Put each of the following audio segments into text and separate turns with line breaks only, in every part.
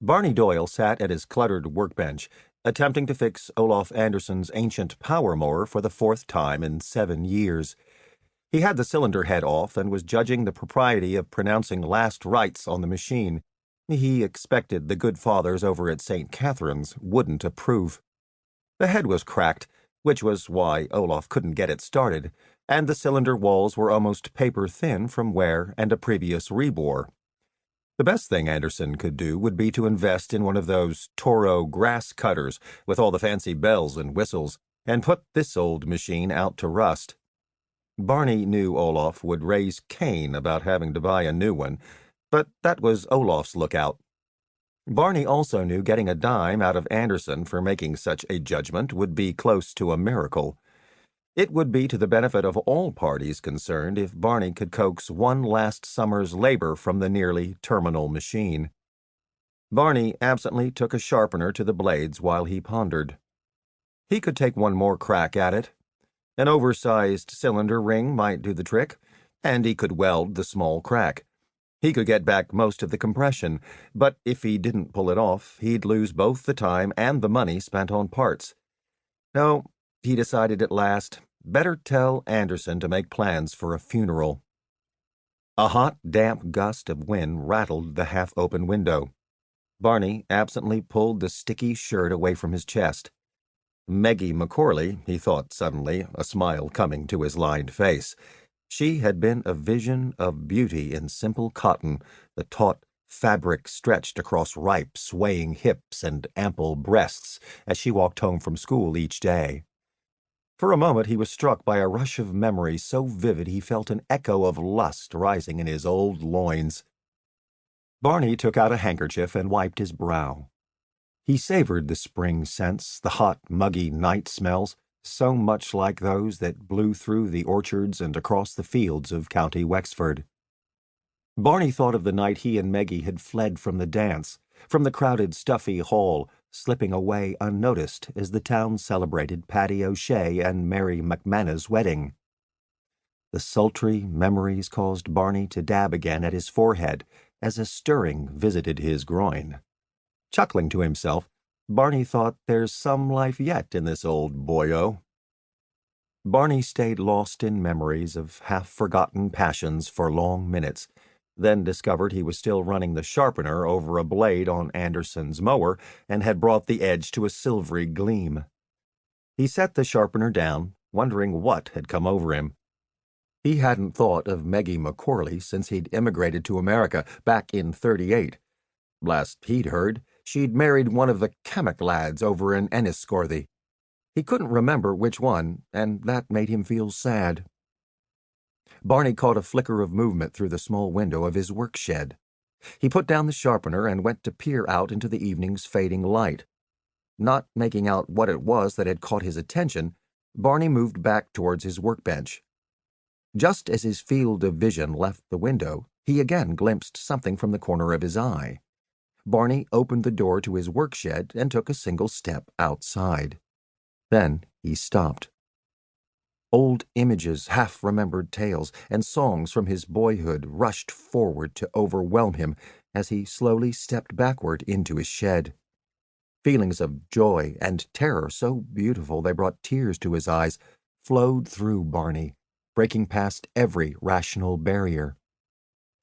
Barney Doyle sat at his cluttered workbench, attempting to fix Olaf Anderson's ancient power mower for the fourth time in 7 years. He had the cylinder head off and was judging the propriety of pronouncing last rites on the machine. He expected the good fathers over at St. Catherine's wouldn't approve. The head was cracked, which was why Olaf couldn't get it started, and the cylinder walls were almost paper-thin from wear and a previous rebore. The best thing Anderson could do would be to invest in one of those Toro grass cutters with all the fancy bells and whistles, and put this old machine out to rust. Barney knew Olaf would raise Cain about having to buy a new one, but that was Olaf's lookout. Barney also knew getting a dime out of Anderson for making such a judgment would be close to a miracle. It would be to the benefit of all parties concerned if Barney could coax one last summer's labor from the nearly terminal machine. Barney absently took a sharpener to the blades while he pondered. He could take one more crack at it. An oversized cylinder ring might do the trick, and he could weld the small crack. He could get back most of the compression, but if he didn't pull it off, he'd lose both the time and the money spent on parts. No, he decided at last, better tell Anderson to make plans for a funeral. A hot, damp gust of wind rattled the half-open window. Barney absently pulled the sticky shirt away from his chest. Meggie McCorley, he thought suddenly, a smile coming to his lined face. She had been a vision of beauty in simple cotton, the taut fabric stretched across ripe, swaying hips and ample breasts as she walked home from school each day. For a moment he was struck by a rush of memory so vivid he felt an echo of lust rising in his old loins. Barney took out a handkerchief and wiped his brow. He savored the spring scents, the hot, muggy night smells, so much like those that blew through the orchards and across the fields of County Wexford. Barney thought of the night he and Meggie had fled from the dance, from the crowded, stuffy hall, slipping away unnoticed as the town celebrated Paddy O'Shea and Mary McManus' wedding. The sultry memories caused Barney to dab again at his forehead as a stirring visited his groin. Chuckling to himself, Barney thought there's some life yet in this old boyo. Barney stayed lost in memories of half-forgotten passions for long minutes, then discovered he was still running the sharpener over a blade on Anderson's mower and had brought the edge to a silvery gleam. He set the sharpener down, wondering what had come over him. He hadn't thought of Meggie McCorley since he'd immigrated to America back in '38. Last he'd heard, she'd married one of the Chemic lads over in Enniscorthy. He couldn't remember which one, and that made him feel sad. Barney caught a flicker of movement through the small window of his work shed. He put down the sharpener and went to peer out into the evening's fading light. Not making out what it was that had caught his attention, Barney moved back towards his workbench. Just as his field of vision left the window, he again glimpsed something from the corner of his eye. Barney opened the door to his work shed and took a single step outside. Then he stopped. Old images, half-remembered tales, and songs from his boyhood rushed forward to overwhelm him as he slowly stepped backward into his shed. Feelings of joy and terror so beautiful they brought tears to his eyes flowed through Barney, breaking past every rational barrier.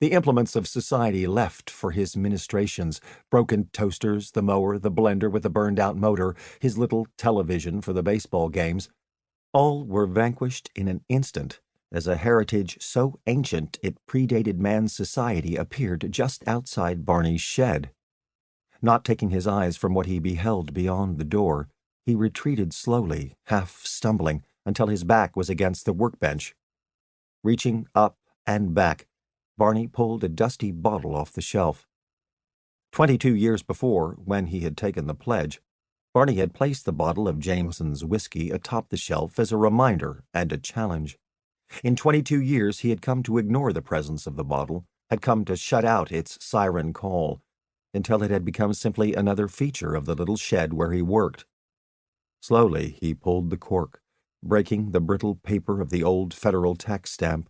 The implements of society left for his ministrations, broken toasters, the mower, the blender with the burned-out motor, his little television for the baseball games, all were vanquished in an instant as a heritage so ancient it predated man's society appeared just outside Barney's shed. Not taking his eyes from what he beheld beyond the door, he retreated slowly, half stumbling, until his back was against the workbench. Reaching up and back, Barney pulled a dusty bottle off the shelf. 22 years before, when he had taken the pledge, Barney had placed the bottle of Jameson's whiskey atop the shelf as a reminder and a challenge. In 22 years he had come to ignore the presence of the bottle, had come to shut out its siren call, until it had become simply another feature of the little shed where he worked. Slowly he pulled the cork, breaking the brittle paper of the old federal tax stamp.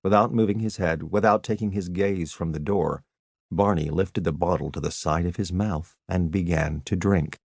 Without moving his head, without taking his gaze from the door, Barney lifted the bottle to the side of his mouth and began to drink.